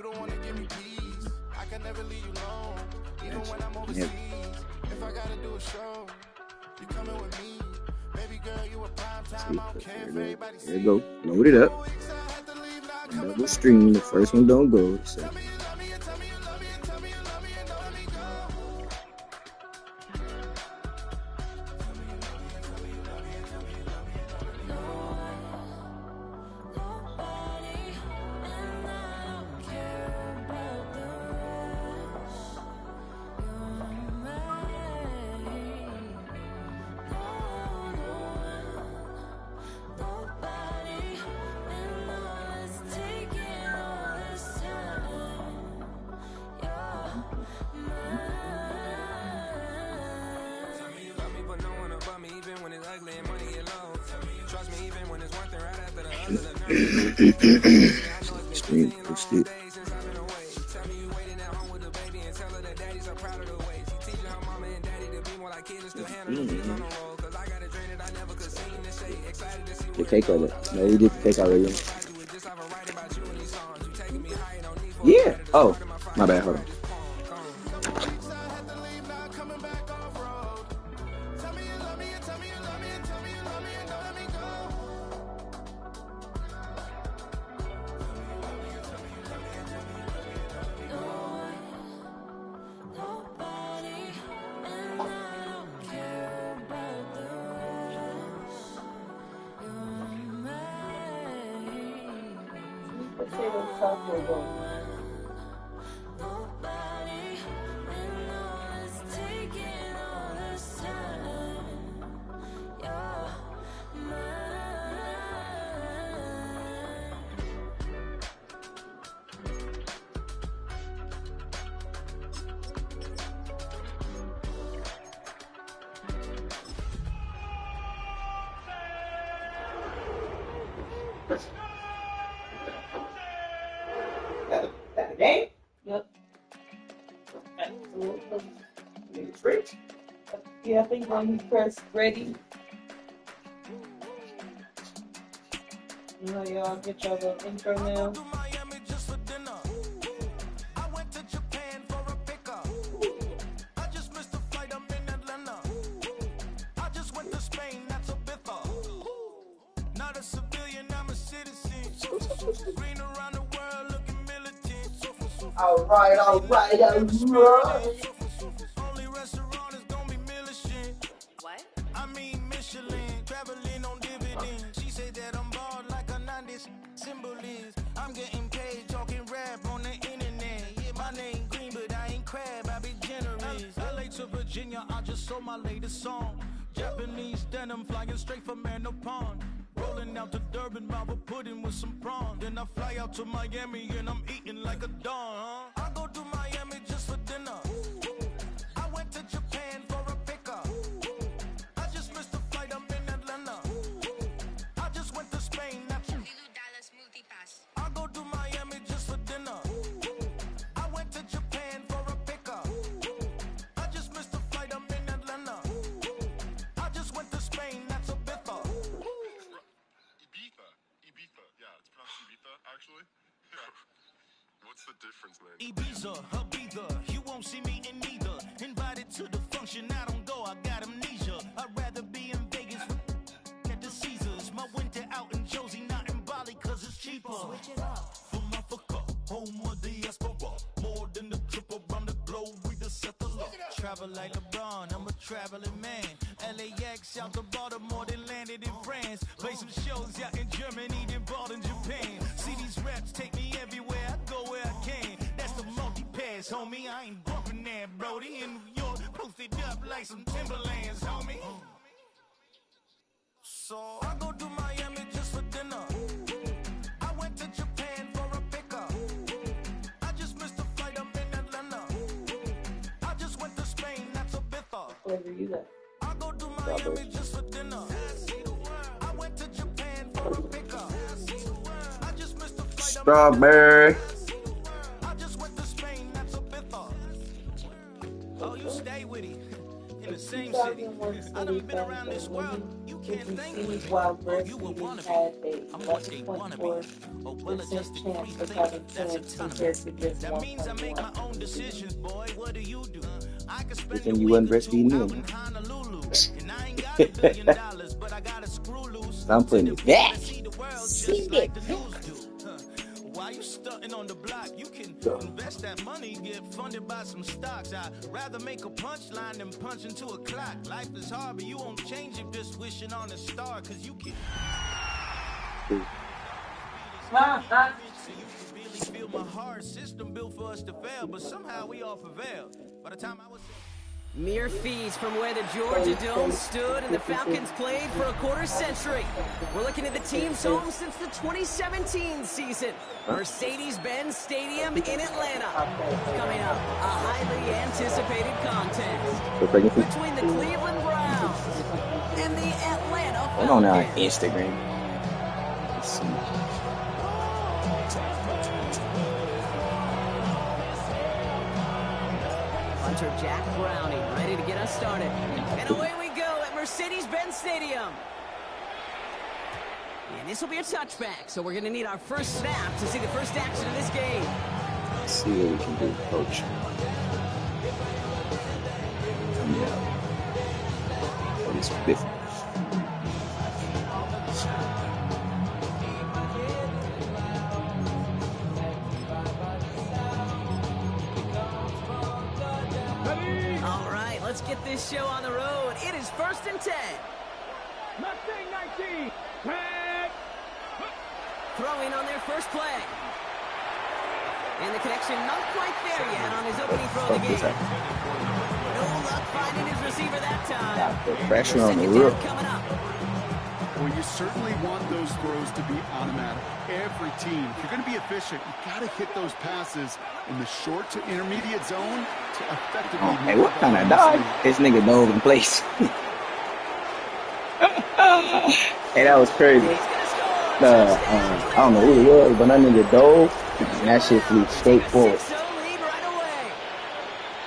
don't wanna give me peace. I can never leave you alone, even when I'm overseas. If I gotta do a show, you coming with me. Baby girl, you a prime time. I don't care if everybody sees. There you go. Load it up. Double stream. The first one don't go. So. Stream pushed it. The cake of it. No, we did the cake already. Yeah. Oh, my bad. Hold on. That the game? Yep. Absolutely. Trick. Yeah, I think when you press ready, you know, y'all get y'all the intro now. All right. Only restaurant is gonna be Michelin. What? I mean Michelin, traveling on dividends. She said that I'm bald like a 90s symbol is. I'm getting paid talking rap on the internet. Yeah, my name green, but I ain't crab, I be generous. LA to Virginia, I just sold my latest song. Japanese denim flying straight from Manopon. Rolling out to Durban, Baba pudding with some prawns. Then I fly out to Miami and I'm eating like a don, huh? I go to Miami just for dinner. I went to Japan for a pickup. I just missed the flight, I'm in Atlanta. I just went to Spain, that's Dallas multipass. I go to Miami just for dinner. I went to Japan for a pickup. I just missed the flight, I'm in Atlanta. I just went to Spain, that's a Ibiza. Ibiza, yeah, it's pronounced Ibiza, actually. What's the difference, man? Ibiza, Ibiza, you won't see me in neither. Invited to the function, I don't go, I got amnesia. I'd rather be in Vegas at the Caesars. My winter out in Josie, not in Bali, cause it's cheaper. Switch it up. From Africa, home of the diaspora. More than the trip around the globe, we just set the law. Travel like LeBron, I'm a traveling man. LAX out to Baltimore, then landed in France. Play some shows out in Germany, then bought in Japan. See these raps take me everywhere, I go where I can. That's the multi-pass, homie. I ain't bumping that, Brody. In New York, posted up like some Timberlands, homie. So I go to Miami just for dinner. I went to Japan for a pickup. I just missed the flight, I'm in Atlanta. I just went to Spain, that's a Ibiza. Wherever you go. I go to Miami just for dinner. I went to Japan for a pickup. I just missed the flight, Strawberry. I just went to Spain, that's a Ibiza. Oh, you stay with him in the same city. I done been around this world. You If you see while breastfeeding had a 11.4% chance of having twins compared to just 1.1. Good thing you wasn't breastfeeding me. I'm putting it back. See it. While you stunting on the block, you can invest that money, get funded by some stocks. I'd rather make a punchline than punch into a clock. Life is hard, but you won't change it just wishing on a star, cause you can. So you can really feel my heart. System built for us to fail, but somehow we all prevail. By the time I was mere feet from where the Georgia Dome stood and the Falcons played for a quarter century. We're looking at the team's home since the 2017 season. Mercedes-Benz Stadium in Atlanta. Coming up, a highly anticipated contest between the Cleveland Browns and the Atlanta Falcons. Hold on now, Instagram. Let's see. Hunter Jack Browning ready to get us started. And away we go at Mercedes-Benz Stadium. And this will be a touchback, so we're going to need our first snap to see the first action of this game. Let's see what we can do, coach. Yeah. What is 50? All right, let's get this show on the road. It is 1st and 10. Mustang 19. Throwing on their first play. And the connection not quite there yet on his opening throw of the game. No luck finding his receiver that time. Pressure on the roof. Coming up. Well, you certainly want those throws to be automatic. Every team, if you're going to be efficient, you got to hit those passes in the short to intermediate zone to effectively. Oh, hey, what kind of dog? This nigga dove in place. Hey, that was crazy. I don't know who it was, but that nigga dove, and that shit flew straight forward.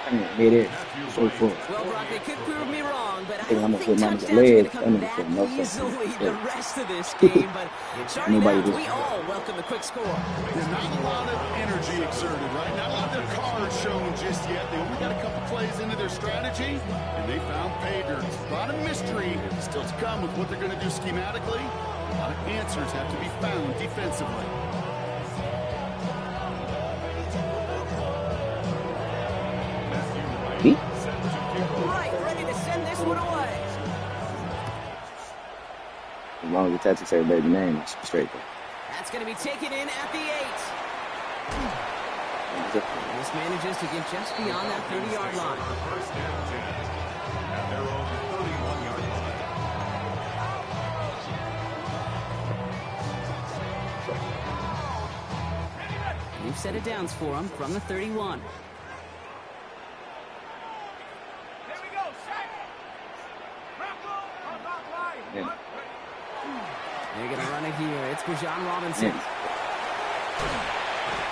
I mean, made it straight forward. Well, Brock, they could prove me wrong, but I I'm don't gonna put think my touchdowns leg. are That going to nigga come said no back easily fucking the rest of this game. But starting Nobody out, just- we all welcome the quick score. There's not a lot of energy exerted, right? Not a lot of their cards shown just yet. They only got a couple plays into their strategy, and they found pay dirt. A lot of mystery still to come with what they're going to do schematically. A lot of answers have to be found defensively. Me? Right, ready to send this one away. As long as the tactics say baby name, it's straight there. That's going to be taken in at the 8. This manages to get just beyond that 30-yard line. New set of downs for him from the 31. Yeah. They're going to run it here. It's Bijan Robinson. Yeah.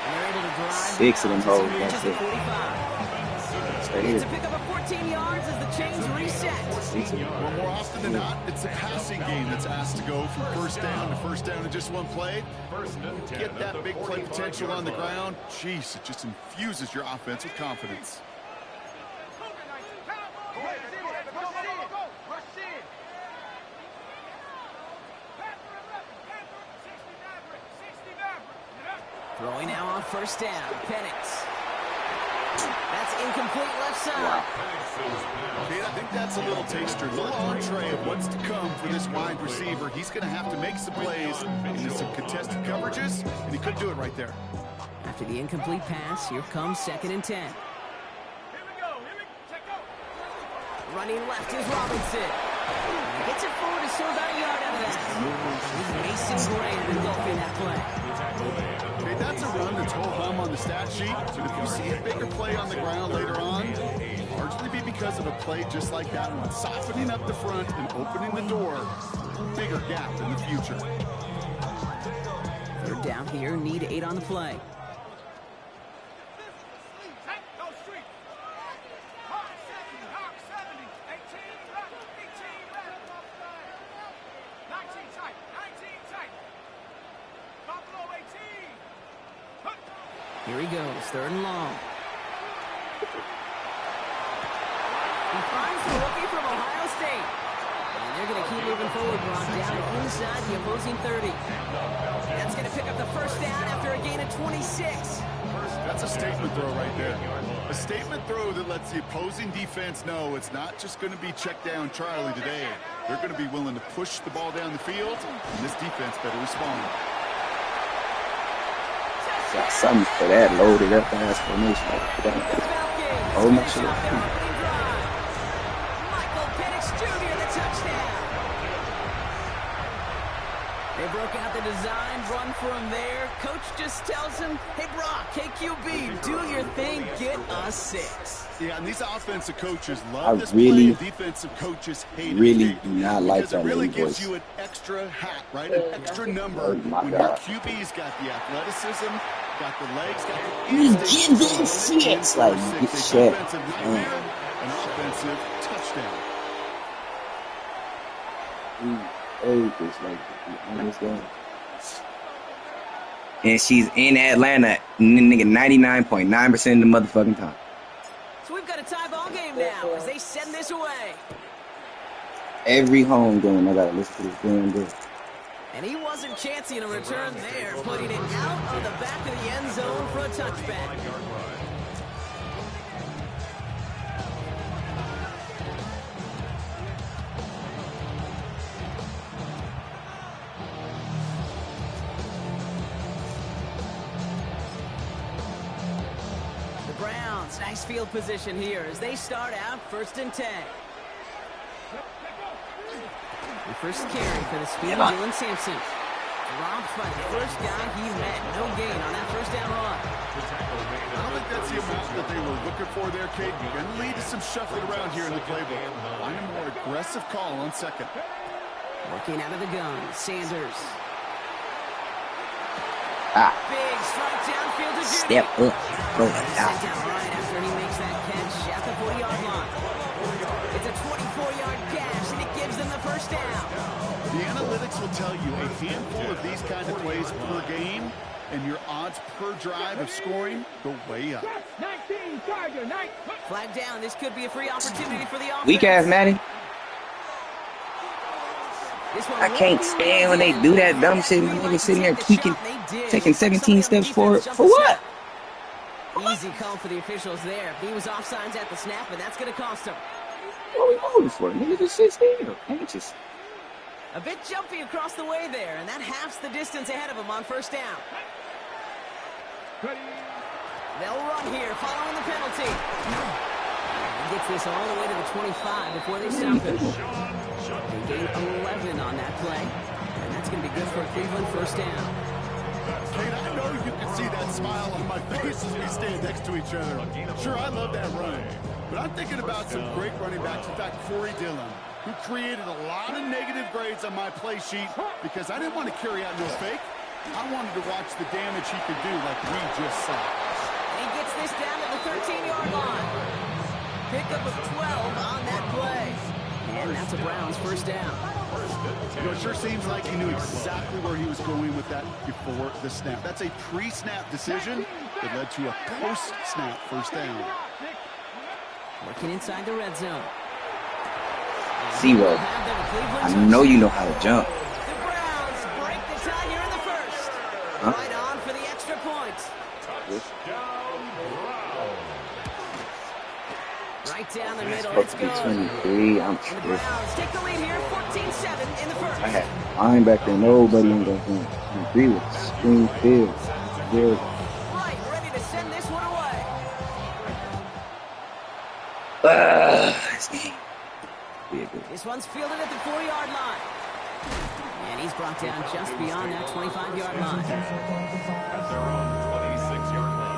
And they're able to drive 6 of them down to hoes, that's just it. 45. Straight It's a here. pick up of 14 yards as the chains reset. 6 of them. Well, more often than not, it's the passing game that's asked to go from first down to first down in just one play. Get that big play potential on the ground. Jeez, it just infuses your offense with confidence. Throwing now on first down. Penix. That's incomplete left side. Okay, I think that's a little taster, a little entree of what's to come for this wide receiver. He's going to have to make some plays into some contested coverages, and he couldn't do it right there. After the incomplete pass, here comes 2nd and 10. Running left is Robinson. Gets it forward to still about a yard out of that. Mason Gray engulfing that play. Okay, that's a run that's whole hum on the stat sheet. But if you see a bigger play on the ground later on, it'll largely be because of a play just like that one. Softening up the front and opening the door. Bigger gap in the future. 3rd down here, need 8 on the play. Here he goes, 3rd and long. He finds the rookie from Ohio State. And they're going to keep moving forward, Brock, down inside the opposing 30. That's going to pick up the 1st down after a gain of 26. That's a statement throw right there. A statement throw that lets the opposing defense know it's not just going to be check down Charlie today. They're going to be willing to push the ball down the field, and this defense better respond. Got something for that loaded up ass formation. Oh my shit. They broke out the design run for him there. Coach just tells him, hey, Brock, KQB, do your thing, get us 6. Yeah, and these offensive coaches love this really, play. Defensive coaches hate really it. do not like that it really lady gives voice. you an extra hat, right? An extra number. Oh my when God. your QB's got the athleticism, got the legs, got the You instinct. give them shit. Like, you get shit. Defensive nightmare, an offensive touchdown. And she's in Atlanta, nigga, 99.9% of the motherfucking time. So we've got a tie ball game now as they send this away. Every home game, I gotta listen to this damn dude. And he wasn't chancing a return there, putting it out on the back of the end zone for a touchback. Browns, nice field position here as they start out 1st and 10. The first carry for the speed of Dylan Sampson. Dropped by the first guy he met. No gain on that 1st down run. I don't think that's the amount that they were looking for there, Kate. Going to lead to some shuffling around here in the playbook. Find a more aggressive call on 2nd. Working out of the gun, Sanders. Big strike downfield to Judy. Step up. Go down. Sent down right after he makes that catch at the 40-yard line. It's a 24-yard gash, and it gives them the 1st down. The analytics will tell you a handful of these kind of plays per game, and your odds per drive of scoring go way up. Flag down. This could be a free opportunity for the offense. Weak ass Madden. I can't stand when they do that dumb shit. My nigga sitting there taking 17 steps forward. For what? Easy call for the officials there. He was offsides at the snap, and that's going to cost him. What are we holding for? Nigga just sit still. Can't just... A bit jumpy across the way there, and that halves the distance ahead of him on 1st down. They'll run here following the penalty. He gets this all the way to the 25 before they stop him. They gain 11 on that play, and that's going to be good for a Cleveland 1st down. Kate, I know you can see that smile on my face as we stand next to each other. Sure, I love that run, but I'm thinking about some great running backs. In fact, Corey Dillon, who created a lot of negative grades on my play sheet because I didn't want to carry out no fake. I wanted to watch the damage he could do like we just saw. And he gets this down at the 13-yard line. Pickup of 12 on that play. And that's a Browns 1st down. You know, it sure seems like he knew exactly where he was going with that before the snap. That's a pre-snap decision that led to a post-snap 1st down. Working inside the red zone. 0. I know you know how to jump. The Browns break the tie here in the 1st. Huh? Right on for the extra point. Right down the middle. Let's go. 23. I'm And the Browns take the lead here, 14-7 in the 1st. I had linebacker, nobody in the 23 with Springfield. Good. Right, ready to send this one away. This game. Be a good. This one's fielded at the 4-yard line. And he's brought down just beyond that 25-yard line. At their own 26-yard line.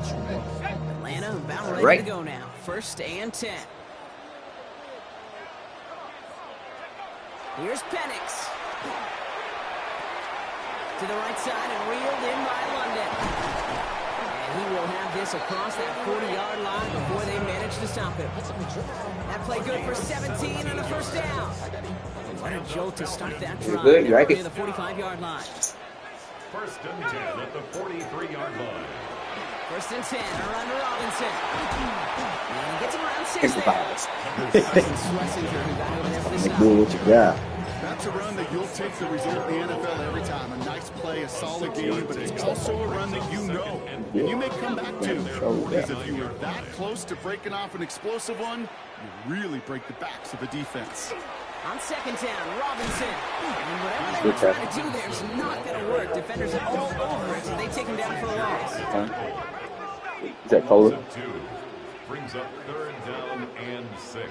Atlanta about ready to go now. 1st and 10. Here's Penix. To the right side and reeled in by London. And he will have this across that 40-yard line before they manage to stop him. That play good for 17 on the 1st down. a jolt to start that drive. Good, you like Near it? the 45-yard line. First and 10 at the 43-yard line. First and 10, around to Robinson. And he gets him around 6 there. Schlesinger who got over there for the stop. Do what you got. That's a run that you'll take the result in the NFL every time. A nice play, a solid game, but it's also a run that you know. And you may come back to. Because if you were that close to breaking off an explosive one, you really break the backs of the defense. On second down, Robinson. And whatever they were trying to do there is not going to work. Defenders are all over it, so they take him down for a loss. Is that Kohler? Brings up third down and 6.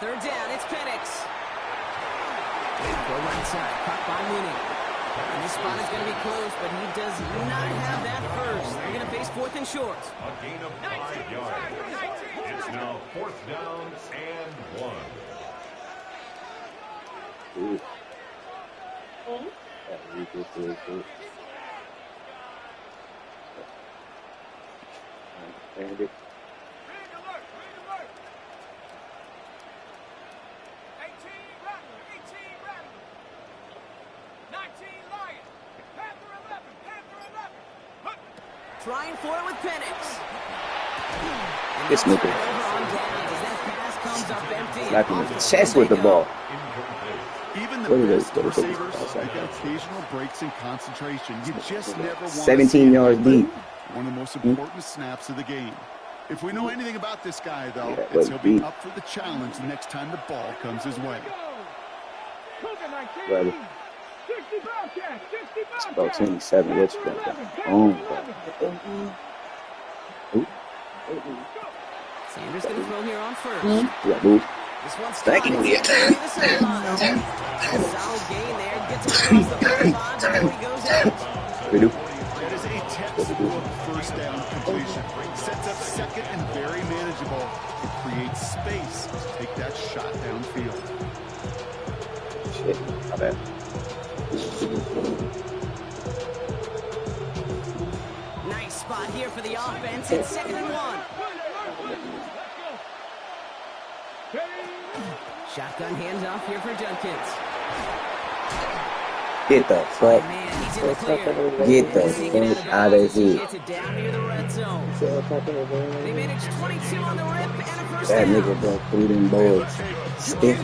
Third down, it's Penix. Go right side, caught by Mooney. And this spot is going to be close, but he does not have that first. They're going to face 4th and short. A gain of 5 yards. It's now 4th down and 1. Ooh. And it. Trying for it with Penix. This nigga. Slap him in the chest with the ball. Even the best receivers make occasional breaks in concentration. You just never want 17 yards deep. One of the most important snaps of the game. If we know anything about this guy, though, Yeah, it's he'll be up for the challenge the next time the ball comes his way. Ready. It's about 27. What's that? Oh, Sanders going to throw here on first. yeah, move. This one's Thank you, Leah. Solid gain there. Gets him across the 45 before he goes out. We do. That is a textbook first down completion. Sets up second and very manageable. It creates space to take that shot downfield. Shit, my bad. Nice spot here for the offense. It's 2nd and 1. Shotgun handoff here for Dunkins. Get the fuck. Man, he's in the clear. Get the fuck out of here. Gets it down near the red zone. They managed 22 on the rip and a first That down. nigga broke through them boards. Stiff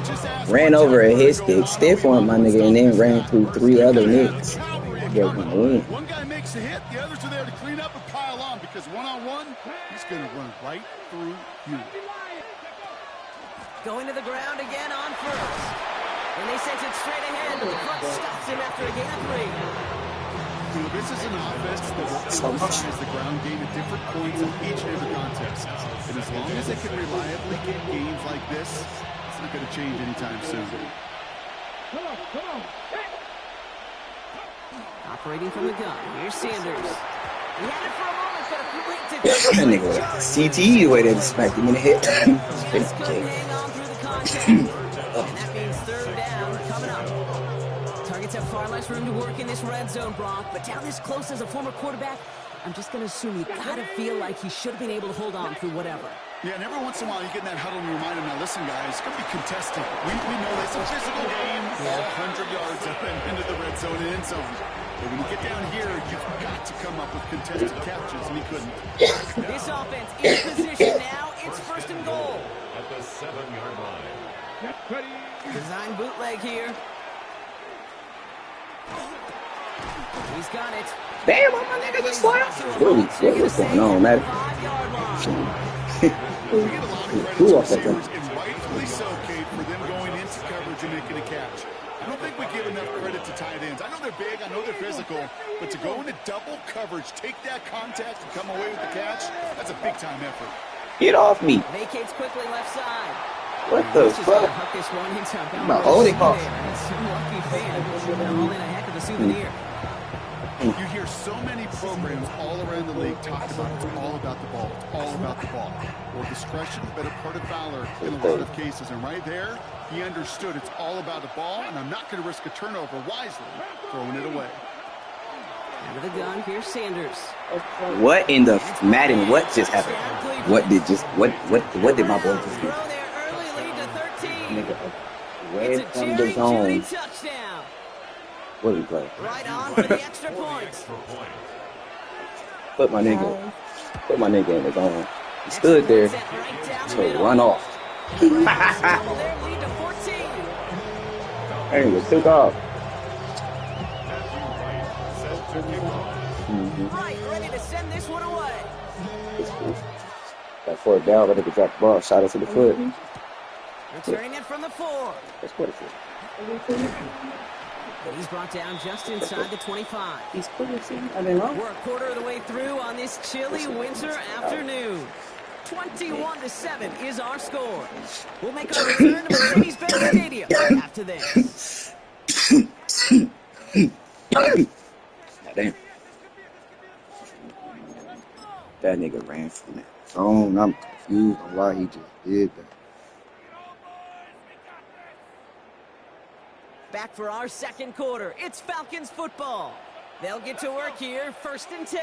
ran over a hit stick, stiff on my nigga, and then ran through 3 other niggas. They're gonna win. One guy makes a hit, the others are there to clean up and pile on because one-on-one, he's going to run right through you. Going to the ground again on first. And they sent it straight ahead, but the front stops him after a gain of 3. You know, this is an offense that will emphasize the ground game at different points in each and every contest. And as long as they can reliably get games like this, it's not going to change anytime soon. Operating from the gun. Here's Sanders. He had it for a moment, but a great That defense. nigga was CTE the way they smacked him in the head. Just couldn't hang on through the contact. And that means 3rd down coming up. Targets have far less room to work in this red zone, Brock, but down this close as a former quarterback, I'm just going to assume you got to feel like he should have been able to hold on through whatever. Yeah, and every once in a while you get in that huddle and you remind them, now listen, guys, it's going to be contested. We know it's a physical game, all 100 yards up and into the red zone and end zone. But when you get down here, you've got to come up with contested catches, and he couldn't. This offense in position now. It's 1st and goal. At the 7-yard line. Design bootleg here. He's got it. Damn, my nigga just slapped. What's going on, man? 5-yard line. We get a lot of credit to receivers, and rightfully so, Kate, for them going into coverage and making a catch. I don't think we give enough credit to tight ends. I know they're big, I know they're physical, but to go into double coverage, take that contact, and come away with the catch, that's a big-time effort. Get off me. Vacates quickly left side. What the fuck? My holding off. Lucky fan. All in a heck of a souvenir. You hear so many programs all around the league talk about it's all about the ball. It's all about the ball. Well, discretion, better part of valor in a lot of cases. And right there, he understood it's all about the ball, and I'm not going to risk a turnover wisely, throwing it away. Out of the gun, here's Sanders. What in the Madden? What just happened? What did my boy just do? Throw their early lead to 13. Nigga, away It's a from the Jerry zone. Judy touchdown. What do we play? Right on for the extra point. Put my nigga in the zone. He stood there to run off. Their lead to 14. And he took off. Right, ready to send this one away. That fourth down, but they could drop the ball, shot us in the foot. Returning it from the 4. That's what it is. He's brought down just inside the 25. He's putting it. I mean, We're a quarter of the way through on this chilly winter afternoon. 21-7 is our score. We'll make our return to Mercedes-Benz Stadium after this. Damn. That nigga ran from that zone. I'm confused on why he just did that. Back for our second quarter. It's Falcons football. They'll get to work here, 1st and 10.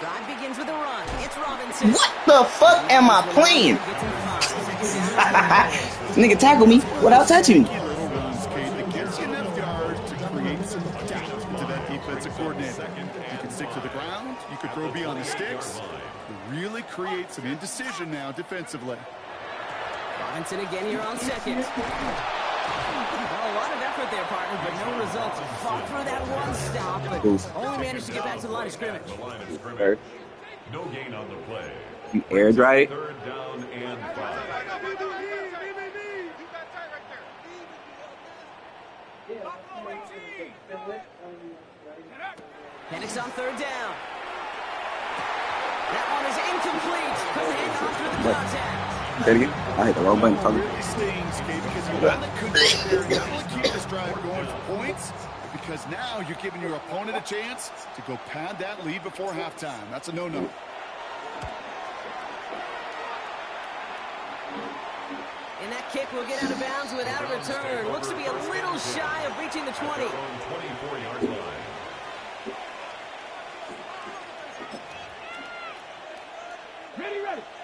Drive begins with a run. It's Robinson. What the fuck am I playing? Nigga tackle me without touching me. Little runs, Kate, that gets you enough yards to create some doubt to that defensive coordinator. You can stick to the ground. You could throw beyond the sticks. Really create some indecision now defensively. Robinson again here on 2nd. Well, a lot of effort there, partner, but no results. Fought through that one stop, but only managed to get back to the line of scrimmage. No gain on the play. You air dry it? 3rd down and 5. Penix on 3rd down. That one is incomplete. Couldn't hang on through the contact. Say it again. I hit the wrong button. It really stings, Kate, because you really couldn't get there. You really keep this drive going for points, because now you're giving your opponent a chance to go pad that lead before halftime. That's a no-no. And that kick will get out of bounds without a return. Looks to be a little shy of reaching the 20. 24-yard line.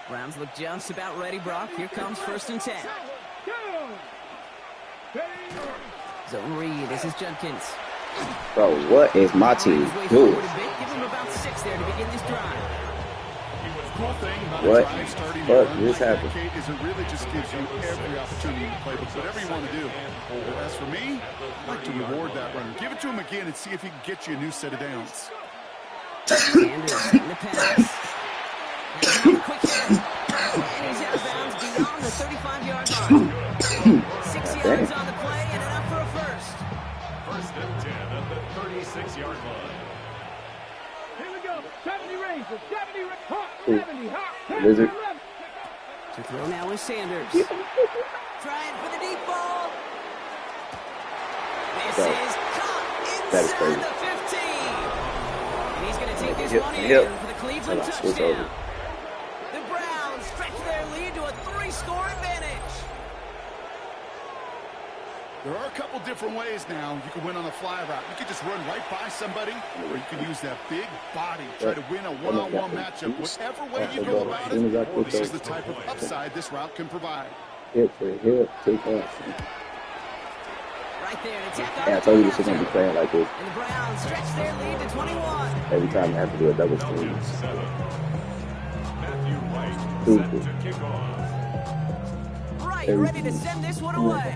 Browns look just about ready, Brock. Here comes 1st and 10. Zone read. This is Judkins. Bro, what is my team doing? Give him about 6 there to begin this drive. Cool thing about What a drive starting fuck run just like happened? that, Kate, is it really just gives you every opportunity to play whatever you want to do. As for me, I'd like to reward that runner. Give it to him again and see if he can get you a new set of downs. Sanders in the pass. Quick hit. And he's out of bounds beyond the 35-yard line. 6 yards on the play and enough for a first. 1st and 10 at the 36-yard line. Here we go. 70 Rangers. 70 Hawk. 70 Hawk. Lizard. To throw now is Sanders. Trying for the deep ball. This is caught That is inside crazy. the 15. And he's going to take this one in Yep. for the Cleveland Hold on, switch touchdown. over. The Browns stretch their lead to a 3-score advantage. There are a couple different ways now you can win on a fly route. You can just run right by somebody, or you can use that big body, try to win a one-on-one matchup. Whatever way you go about it, this is the type of upside this route can provide. Hip for hip, take off. Right there to tack on. Yeah, I told you this was gonna be playing like this. And the Browns stretch their lead to 21. Every time I have to do a double screen. Matthew White set to kick off. Right, ready to send this one away.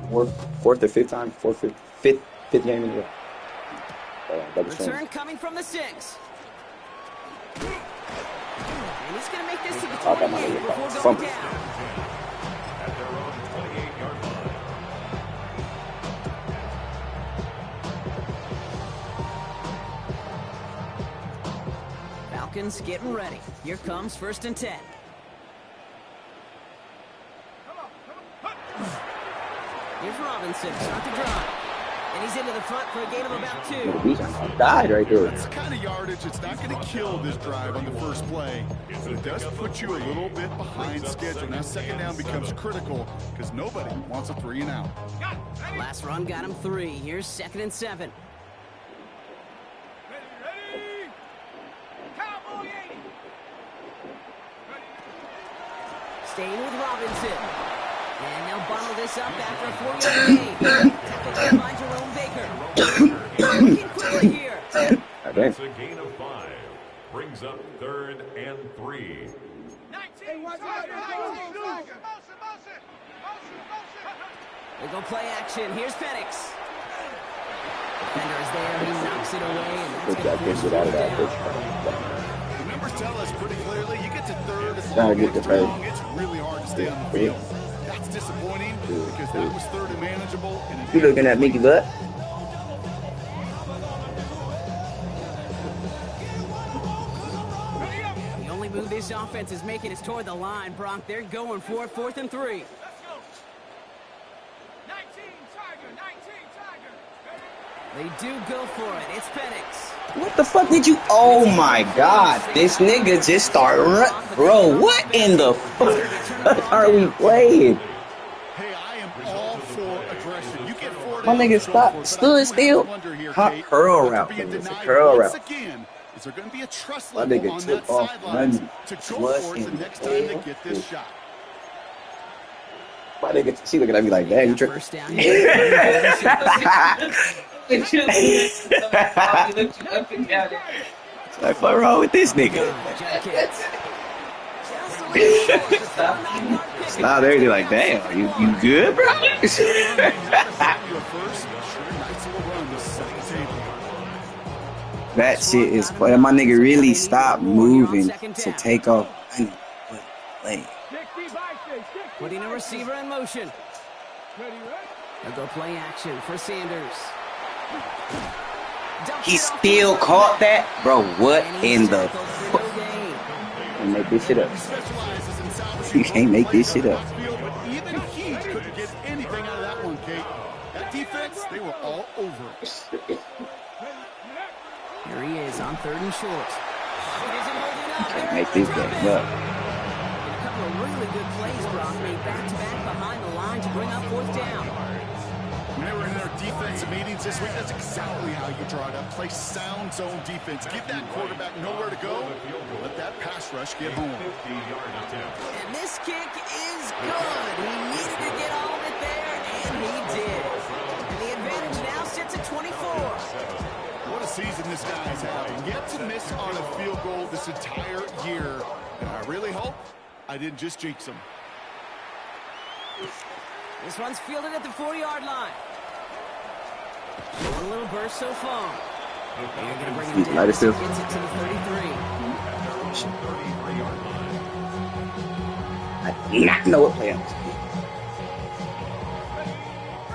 Fourth or fifth time, fifth game in a row. Double screen. Return coming from the 6. And he's going to make this to the I got my 28 nigga before going fumble. down. At their own 28-yard line. Falcons getting ready. Here comes 1st and 10. Here's Robinson, start the drive. And he's into the front for a gain of about 2. I died right there. That's the kind of yardage that's not going to kill this drive on the first play, but it does put you a little bit behind schedule. Now 2nd down becomes critical because nobody wants a 3 and out. Last run got him 3. Here's 2nd and 7. Staying with Robinson. And they'll bundle this up after a 4-yard gain. Tackle there by Jerome Baker. Looking quickly here. That's a gain of 5. Brings up 3rd and 3. They go play action. Here's Penix. Defender is there. He knocks it away. And that's Good job, get out of that. The numbers tell us pretty clearly, you get to 3rd, it's Gotta get to third. it's really hard to stay on the field. That's disappointing because that was 3rd and manageable. And You looking at Mickey Butt? The only move this offense is making is toward the line, Brock. They're going for it, 4th and 3. They do go for it. It's Penix. What the fuck did you? Oh my god, this nigga just start run. Bro, what in the fuck are we playing? hey, I am all for aggression. You get 4 My nigga stood still. Hot curl route. It's a curl route. Again, is there going to be a trust My level nigga on took that off sideline running. to go Flush for it the him. next time they get this shot? My nigga, she looking at me like, damn, you tripping. First down here. Like, what wrong with this nigga? Nah, they're like, damn, you good, bro? That shit is funny. My nigga really stopped moving to take off. Putting a receiver in motion. They'll go play action for Sanders. He still caught that? Bro, what in the fuck? Can't make this shit up. You can't make this shit up. Even he couldn't get anything out of that one, Kate. That defense, they were all over it. Here he is on 3rd and short. Can't make this game up. A couple of really good plays, Brock, made back-to-back behind the line to bring up 4th down. When they were in their defensive meetings this week, that's exactly how you draw it up. Play sound zone defense. Give that quarterback nowhere to go. Let that pass rush get home. And this kick is good. He needed to get all of it there, and he did. And the advantage now sits at 24. What a season this guy's having. Yet to miss on a field goal this entire year. And I really hope I didn't just jinx him. This one's fielded at the 4-yard line. One little burst so far. They're going to bring him down. Gets it to the 33. I do not know what play I was.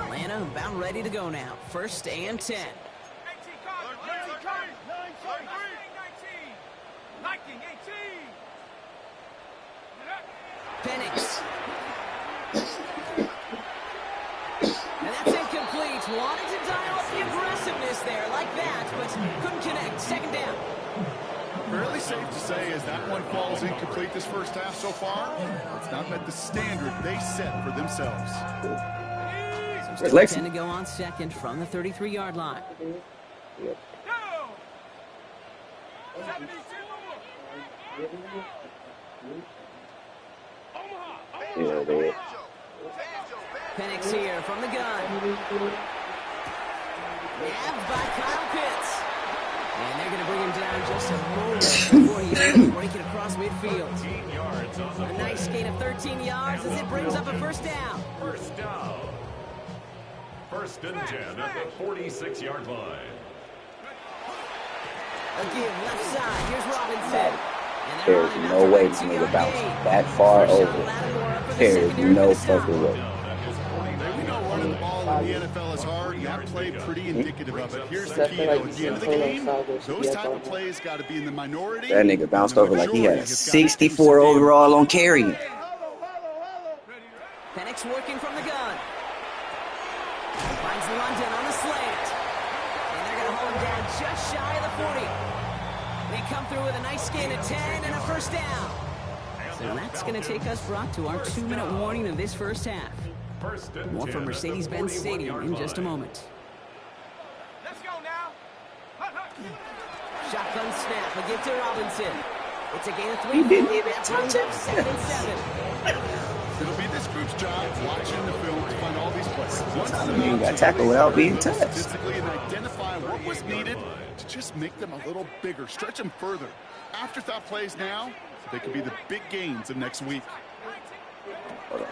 Atlanta about ready to go now. 1st and 10. Penix. And that's incomplete. Wanted to dial up the aggressiveness there like that, but couldn't connect. 2nd down. Fairly safe to say as that one falls incomplete this first half so far, it's not met the standard they set for themselves. So still 10 to go on 2nd from the 33-yard line. Yeah, they Penix here from the gun. Nabbed by Kyle Pitts. And they're going to bring him down just a moment before he's able to break it across midfield. A nice gain of 13 yards as it brings up a 1st down. 1st down. 1st and 10 at the 46-yard line. A give left side. Here's Robinson. There's no way this nigga bounced that far over. There's no fucking way. We know running the ball in the NFL is hard, and that play pretty indicative of it. Here's the key, though. At the end of the game, those type of plays got to be in the minority. That nigga bounced over like he had a 64 overall on carry. Penix working from the gun. Finds London on the slant. And they're going to hold him down just shy of the 40. They come through with a nice gain of 10 and a 1st down. So that's going to take us, Brock, to our 2-minute warning of this first half. More from Mercedes-Benz Stadium in just a moment. Let's go now. Shotgun snap, a give to Robinson. It's a gain of 3. He didn't even touch him. 2nd and 7. It'll be this group's job watching the film to find all these plays. Once You got tackled without being touched. statistically and identify what was needed to just make them a little bigger, stretch them further. Afterthought plays now, so they could be the big gains of next week.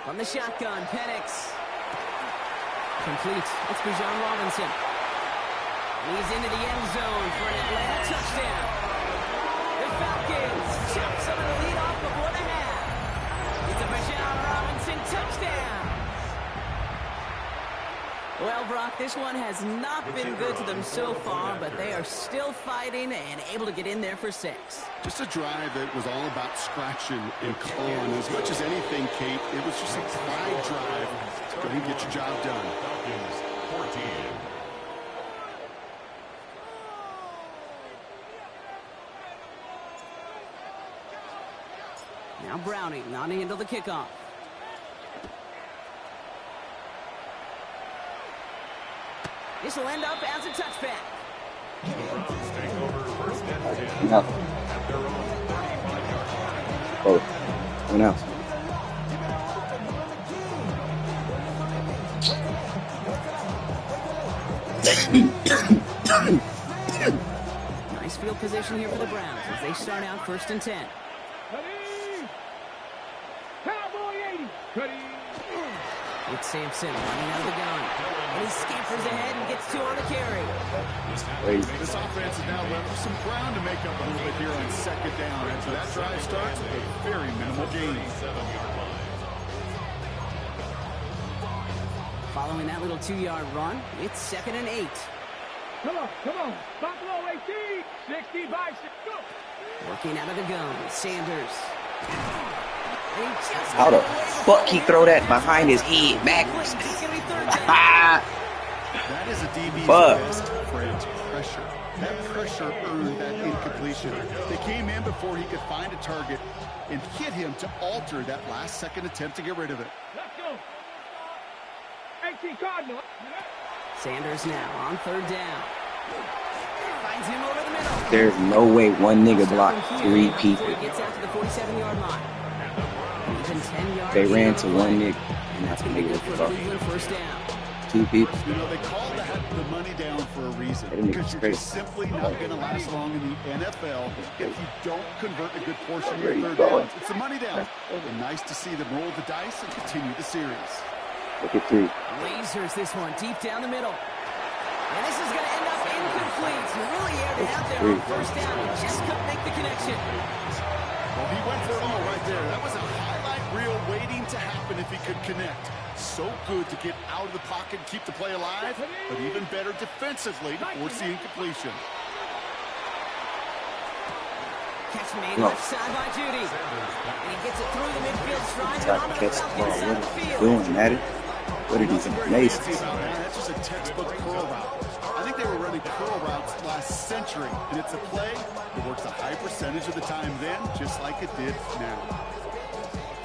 On the shotgun, Penix. Complete. It's Bijan Robinson. He's into the end zone for an Atlanta touchdown. The Falcons chop some of the lead off before the half. It's a Bijan Robinson touchdown. Well, Brock, this one has not been good to them so far, but they are still fighting and able to get in there for 6. Just a drive that was all about scratching and clawing. As much as anything, Kate, it was just a pride drive to go and get your job done. Falcons 14. Now Browning on to handle the kickoff. This will end up as a touchback. Take over first and 10. No. At their own 35-yard line. Oh, one else. Nice field position here for the Browns as they start out 1st and 10. Cowboy 80. It's Sampson running out of the gun. And he scampers ahead and gets 2 on the carry. This offense is now left with some ground to make up a little bit here on 2nd down. After that drive starts with a very minimal gain. Following that little 2-yard run, it's 2nd and 8. Come on. Buffalo 18. 60 by 6. Go. Working out of the gun, Sanders. And he just How the fuck he throw that behind his head backwards? It's gonna be 3rd down. That is a DB's Fuck. best friend, pressure. That pressure earned that incompletion. They came in before he could find a target and hit him to alter that last-second attempt to get rid of it. Let's go. 18 Cardinal. Sanders now on 3rd down. Finds him over the middle. There's no way one nigga blocked 3 people. He gets out to the 47-yard line. Even 10 yards. They ran to one nigga, and that's That's what going to be nigga good was for about. Cleveland 1st down. 2 people. You know, they call that the money down for a reason. That nigga's Because you're crazy. just simply not going to last long in the NFL if you don't convert a good portion of Where your you 3rd going? downs. It's a money down. And nice to see them roll the dice and continue the series. Look at 3. Lasers this one deep down the middle. And this is going to end up incomplete. He really aired it out there on 1st down. He just couldn't make the connection. Well, he went for it all right there. That was a highlight reel waiting to happen if he could connect. So good to get out of the pocket and keep the play alive, but even better defensively to force the incompletion. Catch made No. left side by Judy. And he gets it through the midfield stride and Try to onto the catch the ball. Falcons side of the What are you field. doing, Madden? What are these Nothing very informations? fancy about that. That's just a textbook curl route. I think they were running curl routes last century, and it's a play that works a high percentage of the time then, just like it did now.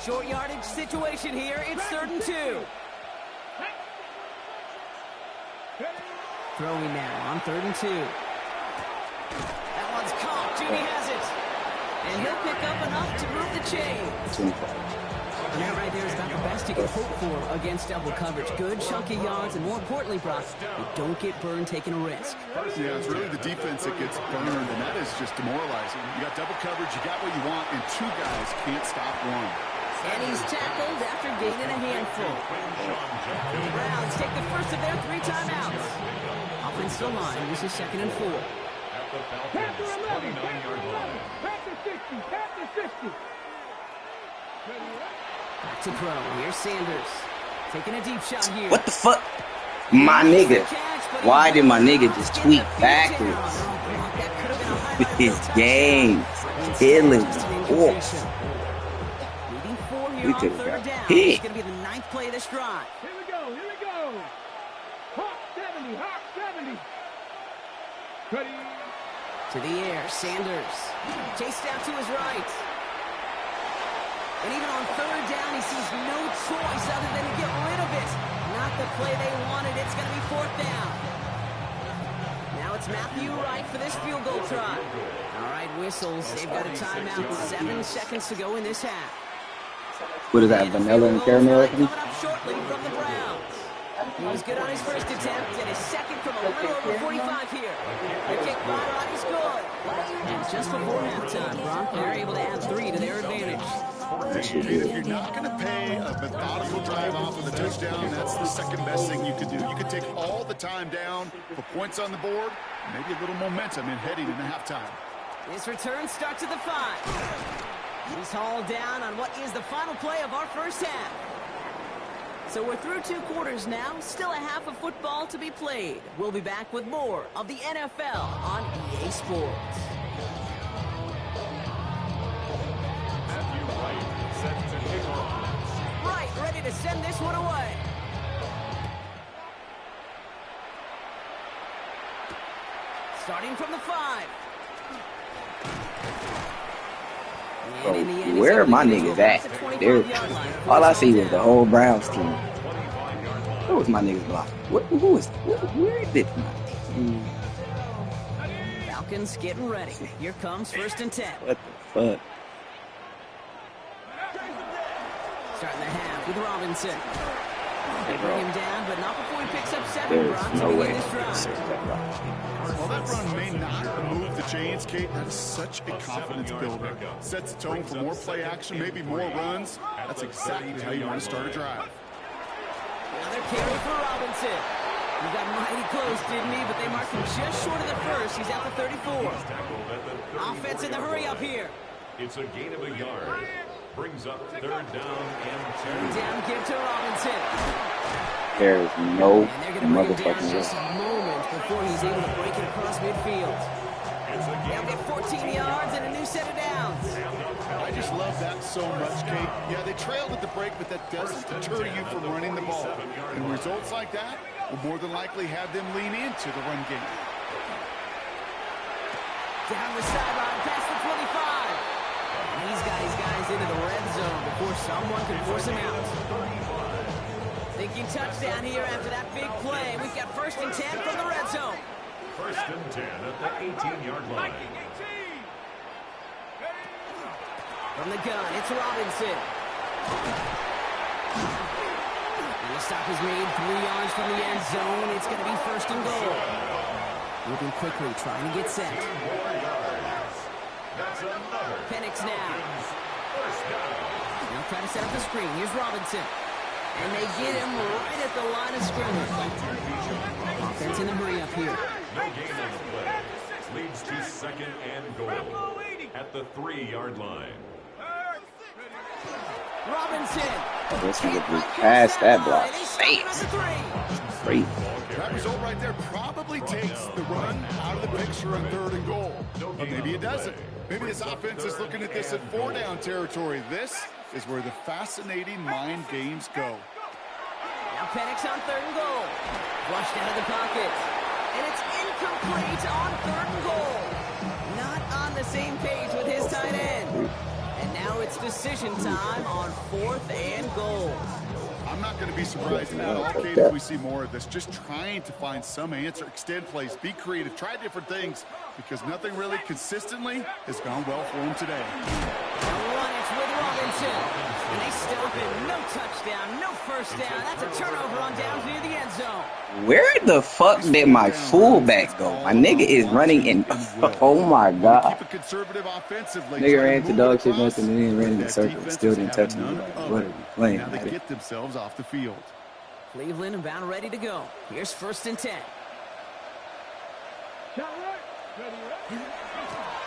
Short yardage situation here. It's 3rd and 2. Throwing now on 3rd and 2. That one's caught. Judy has it. And he'll pick up enough to move the chains. 25. And that right there is about the best you can hope for against double coverage. Good chunky yards, and more importantly, Brock, you don't get burned taking a risk. Yeah, it's really the defense that gets burned, and that is just demoralizing. You got double coverage, you got what you want, and 2 guys can't stop one. And he's tackled after gaining a handful. The Browns take the first of their 3 timeouts. Offensive line, this is 2nd and 4. At the Panther Falcons 11. 29-yard line. Panther 60. Panther 60. Back to throw. Here's Sanders. Taking a deep shot here. What the fuck? My nigga. Why did my nigga just tweet backwards? With his game. Killing. Oh. We could have got hit. It's going to be the 9th play of this drive. Here we go. Hawk 70. Hawk 70. Ready. To the air, Sanders. Chased out to his right. And even on 3rd down, he sees no choice other than to get rid of it. Not the play they wanted. It's going to be 4th down. Now it's Matthew Wright for this field goal try. All right, whistles. They've got a timeout. 7 seconds to go in this half. What is that, And the vanilla field and goal is caramel or right something? coming up shortly from the Browns. He was good on his first attempt, and his second from a little over 45 here. The kick by Roddy's good. And just before halftime, Bron, they're able to add 3 to their advantage. That shit If good. you're not going to pay a methodical drive off with a touchdown, that's the second best thing you could do. You could take all the time down, put points on the board, maybe a little momentum in heading into halftime. This return starts at the 5. He's hauled down on what is the final play of our first half. So we're through 2 quarters now, still a half of football to be played. We'll be back with more of the NFL on EA Sports. Right, ready to send this one away. Starting from the 5. Bro, where are my niggas at? All I see was the whole Browns team. Where was my niggas blocking? Where is it? Falcons getting ready. Here comes 1st and 10. What the fuck? Starting the half with Robinson. They bring him down, but not before he picks up 7. There's Bron to no begin way. this drive. While that run may not move the chains, Kate, that is such a confidence builder. Sets the tone for more play action, maybe more runs. That's exactly how you want to start a drive. Another carry for Robinson. He got mighty close, didn't he? But they marked him just short of the 1st. He's at the 34. Offense in the hurry up here. It's a gain of a yard. Brings up 3rd down and 2. Down give to Robinson. There is no And they're going to bring him down motherfucking just way. moments before he's able to break it across midfield. They'll get 14 yards and a new set of downs. I just love that so much, Kate. Yeah, they trailed at the break, but that doesn't deter you from running the ball. And results like that will more than likely have them lean into the run game. Down the sideline, past the 25. And he's got his guys into the red zone before someone can force him out. Thinking touchdown here after that big play. We've got 1st and 10 from the red zone. 1st and 10 at the 18-yard line. From the gun, it's Robinson. And the stop is made 3 yards from the end zone. It's going to be 1st and goal. Moving quickly, trying to get set. 2 more yards. That's another. Penix now. 1st down. They'll try to set up the screen. Here's Robinson. And they get him right at the line of scrimmage. Offense in the hurry up here. No gain on the play. Leads to 2nd and goal at the 3-yard line. Robinson. This nigga blew past that block. Face. Great. That result right there probably takes the run out of the picture on 3rd and goal. But maybe it doesn't. Maybe this offense is looking at this at 4-down territory. This is where the fascinating mind games go. Now Penix on 3rd and goal. Flushed out of the pocket. And it's incomplete on 3rd and goal. Not on the same page with his tight end. And now it's decision time on 4th and goal. I'm not going to be surprised at all, Kate, if we see more of this. Just trying to find some answer, extend plays, be creative, try different things, because nothing really consistently has gone well for him today. The run, it's with Robinson. And they stop him. No touchdown, no 1st down. That's a turnover on downs near the end zone. Where the fuck did my fullback go? My nigga is running in. Oh my god. Keep it conservative offensively. Nigga ran to dog shit nothing and then ran in the circle. Still didn't touch him. What are we playing? Now they get themselves off the field. Cleveland about ready to go. Here's 1st and 10.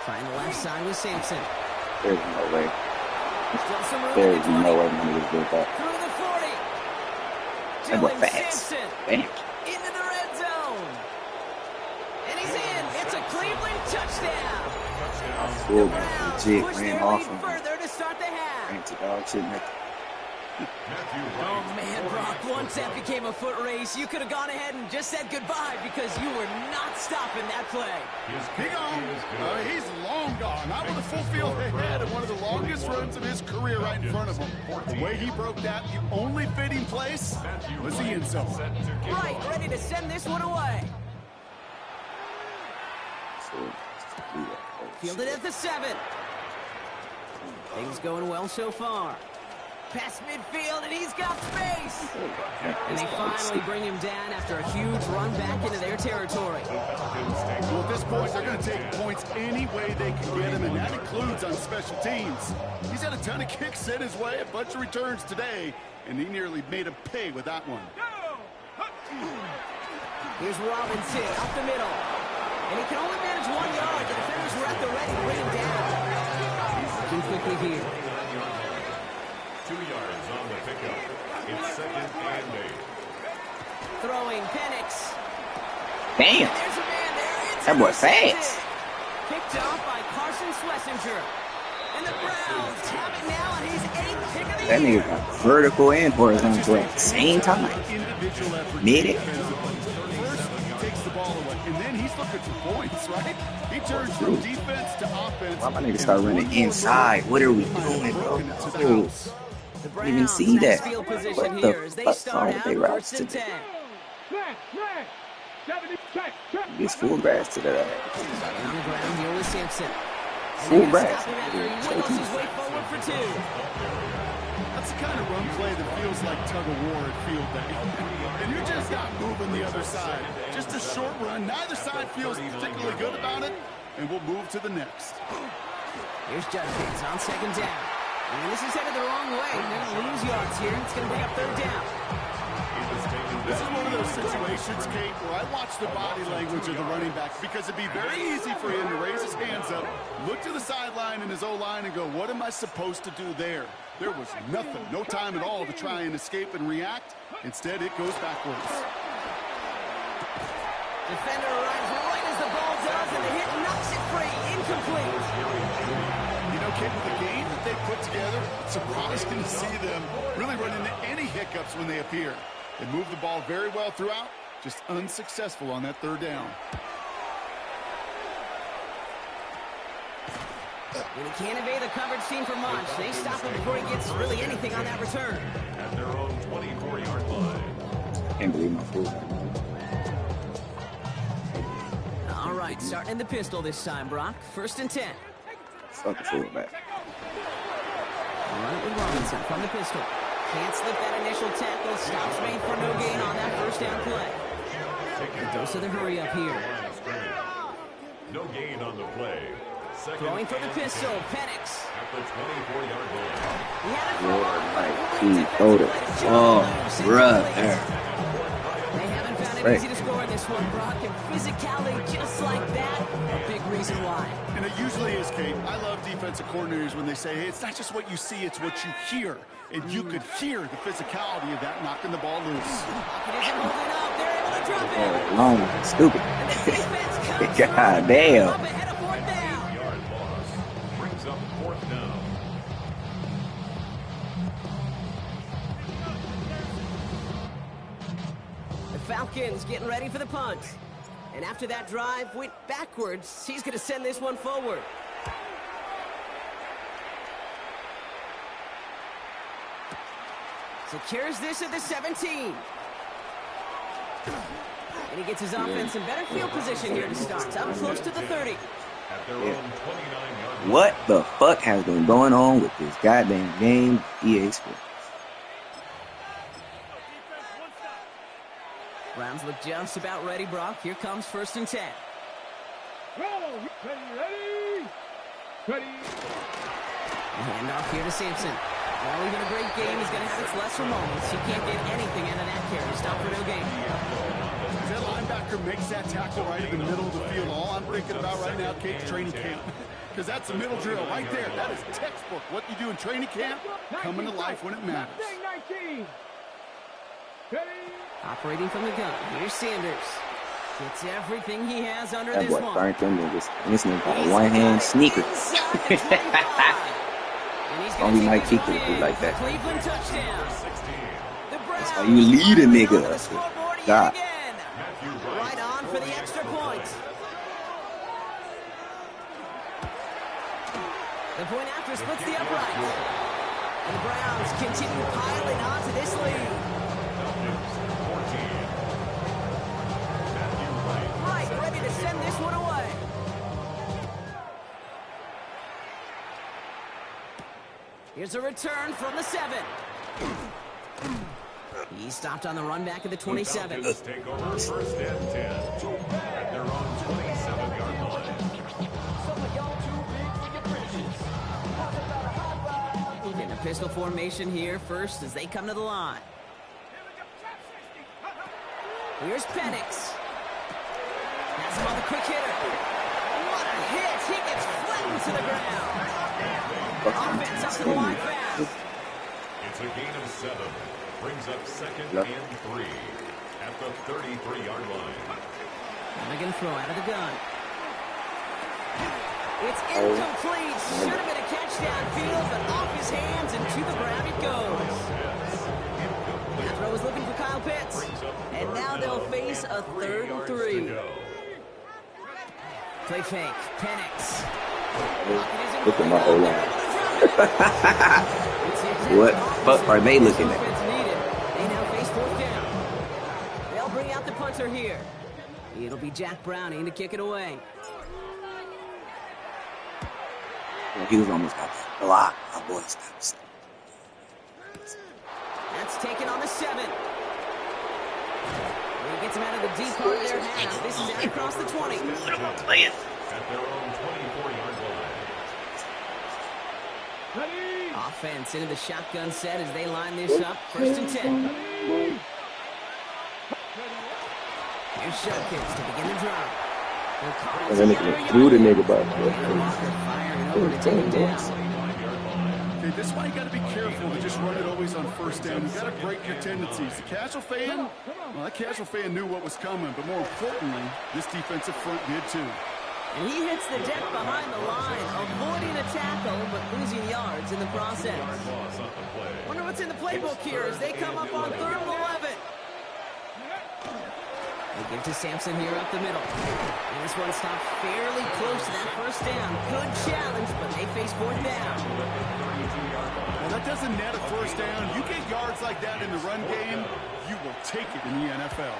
Trying the left side with Sampson. There's no way. Still some room There's at the 20. no way my niggas did that. Through the 40. That was Dylan fast. Sampson Damn. into the red zone. And he's in. It's a Cleveland touchdown. Full The Browns legit push ran their off lead him. further to start the half. Ran to dog shit nothing. Oh, man, Brock, once that became a foot race, you could have gone ahead and just said goodbye because you were not stopping that play. He gone. He's long gone. Not with a full field ahead of one of the longest runs of his career right in front of him. The way he broke that, the only fitting place was the end zone. Right, ready to send this one away. Fielded at the 7. Things going well so far. Past midfield, and he's got space. And they finally bring him down after a huge run back into their territory. Well, at this point, they're going to take points any way they can get him, and that includes on special teams. He's had a ton of kicks sent his way, a bunch of returns today, and he nearly made him pay with that one. Here's Robinson up the middle. And he can only manage 1 yard. The defenders were at the ready to bring him down. Working quickly here. 2 yards on the pickup. It's 2nd and 8. Throwing Penix. Damn. There's a man there. That boy fast. Picked off by Carson Schlesinger. And the Browns have it now, and he's 8th pick of the That year. nigga got vertical and horizontal at the same time. Mid it. First, he takes the ball away, and then he's looking for points, right? He turns from defense to offense. Why my nigga start running inside? What are we doing, bro? Oh, The didn't even see Browns' that. field position What here the as they fuck start wrong with out their routes 1st and today? 10. Smash, smash. 70, check, check. It's full grass to that. On the ground here with Sampson. Full grass. Stop him after he wiggles his way forward for 2. That's the kind of run play that feels like tug-of-war at field day. And you're just not moving the other side. Just a short run. Neither side feels particularly good about it, and we'll move to the next. Here's Judkins on 2nd down. And this is headed the wrong way. They're going to lose yards here. It's going to bring up 3rd down. This is one of those situations, Kate, where I watch the body language of the running back because it'd be very easy for him to raise his hands up, look to the sideline in his O-line and go, what am I supposed to do there? There was nothing, no time at all to try and escape and react. Instead, it goes backwards. Defender arrives right as the ball does, and the hit knocks it free. Incomplete. You know, Kate, with the game that they put together, it's surprising to see them really run into any hiccups when they appear. They move the ball very well throughout, just unsuccessful on that 3rd down. And he can't evade the coverage team for much. They stop him before he gets really anything on that return. At their own 24-yard line. Can't believe my fool. All right, starting in the pistol this time, Brock. 1st and 10. Fuck the fullback. Run it with Robinson from the pistol. Can't slip that initial tackle. Stops made for no gain on that 1st down play. A dose of the hurry up here. No gain on the play. Throwing for the pistol, Penix. At the 24-yard line. He had it for Lord, one. like, Great he defensive throwed it. play to Oh, Jones. bruh. They haven't found it Right. easy to score in this one, Brock. And physicality just like that, a big reason why. And it usually is, Kate. I love defensive coordinators when they say, hey, it's not just what you see, it's what you hear. And you could hear the physicality of that knocking the ball loose. Pocket isn't moving up. They're able to drop it. Long, stupid. And the defense comes God through. damn. Up ahead of 4th down. 8-yard loss. Brings up 4th down. The Falcons getting ready for the punt. And after that drive went backwards, he's going to send this one forward. Secures this at the 17. And he gets his offense in better field position here to start. Up close to the 30. At their own 29-yard line. What the fuck has been going on with this goddamn game, EA Sports? Browns look just about ready, Brock. Here comes 1st and 10. Roll. Ready. Ready. Hand off here to Sampson. Well, even a great game is going to have its lesser moments. He can't get anything out of that carry. Stop for no gain. That linebacker makes that tackle right in the middle of the field. All I'm thinking about right now, Kate, training camp. Because that's a middle drill right there. That is textbook. What you do in training camp, coming to life when it matters. 19. Ready. Operating from the gun. Here's Sanders. Gets everything he has under That this boy one. burnt them niggas. And this nigga got a one-hand sneaker. Inside the 25. And he's Only gonna Mike take T this could one do in like for that. Cleveland touchdown. The Browns how you lead a nigga. on the scoreboard yet God. again. Right on for the extra point. The point after splits the upright. And the Browns continue piling on to this lead. Right, ready to send this one away. Here's a return from the 7. He stopped on the run back at the 27. The Falcons take over 1st and 10 at their own 27-yard line. In a pistol formation here first as they come to the line. Here's Penix. Has him on the quick hitter. What a hit! He gets flattened to the ground. Offense up to the line fast. It's a gain of 7. Brings up 2nd and 3 at the 33-yard line. Again, throw out of the gun. It's incomplete. Should have been a catch downfield, but off his hands and to the ground it goes. That throw is looking for Kyle Pitts. And now they'll face a 3rd and 3. Play fake. Penix. Look at my O-line. What fuck are they looking at? They now face 4th down. They'll bring out the punter here. It'll be Jack Browning to kick it away. He was almost got a lot of boy steps. That's taken on the 7. He gets him out of the deep part of their half. This is out across the 20. At their own 24-yard line. Offense into the shotgun set as they line this up. 1st and 10. Here's Shudkins to begin the drive. And then they threw the nigga back. Okay, this is why you got to be careful to just run it always on 1st down. You got to break your tendencies. The casual fan, well, that casual fan knew what was coming, but more importantly, this defensive front did too. And he hits the deck behind the line, avoiding a tackle, but losing yards in the process. Wonder what's in the playbook here as they come up on 3rd and 11. They give to Sampson here up the middle. And this one stopped fairly close to that 1st down. Good challenge, but they face 4th down. Well, that doesn't net a 1st down. You get yards like that in the run game, you will take it in the NFL.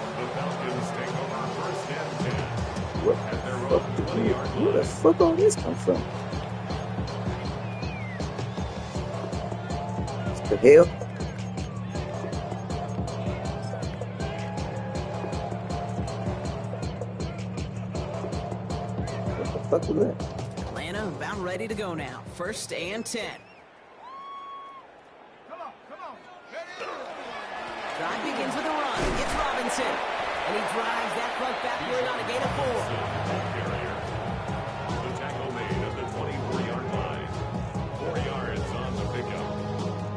The Falcons take over 1st and 10 What at their own 20-yard line. Where the fuck all this come from? What the hell? What the fuck was that? Atlanta about ready to go now. 1st and 10. Drive begins with a run. It's Robinson. And he drives that puck backward on a gain of 4. The tackle made at the 24-yard line. 4 yards on the pickup.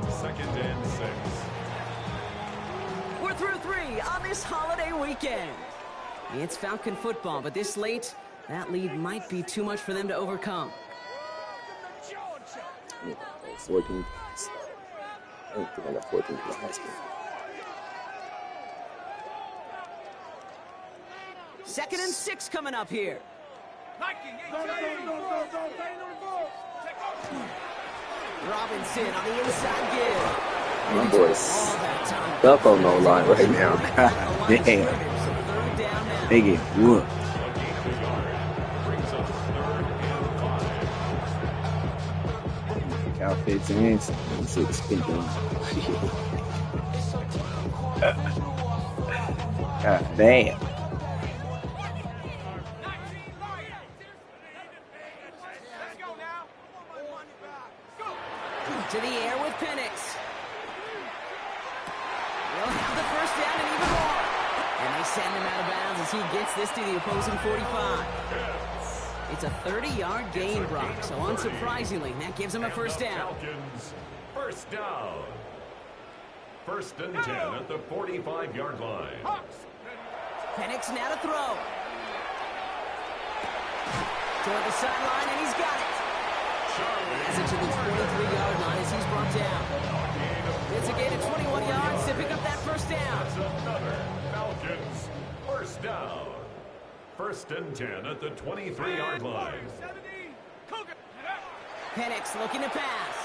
2nd and 6. We're through 3 on this holiday weekend. It's Falcon football, but this late, that lead might be too much for them to overcome. 14 points. I don't think I got 14 points in high school. 2nd and 6 coming up here. Robinson on the inside give. My boy's stuck on no line right now. God damn. They get whooped. Cal Pitts in. Let me see the spin down. God damn. To the air with Penix. They'll have the 1st down and even more. And they send him out of bounds as he gets this to the opposing 45. It's a 30-yard gain, Brock, so unsurprisingly, that gives him a 1st down. Falcons, 1st down. 1st and 10 at the 45-yard line. Penix now to throw. Toward the sideline, and he's got it. Has it to the 23-yard line as he's brought down. It's a gain of 21 yards to pick up that 1st down. That's another Falcons 1st down. 1st and 10 at the 23-yard line. Penix looking to pass.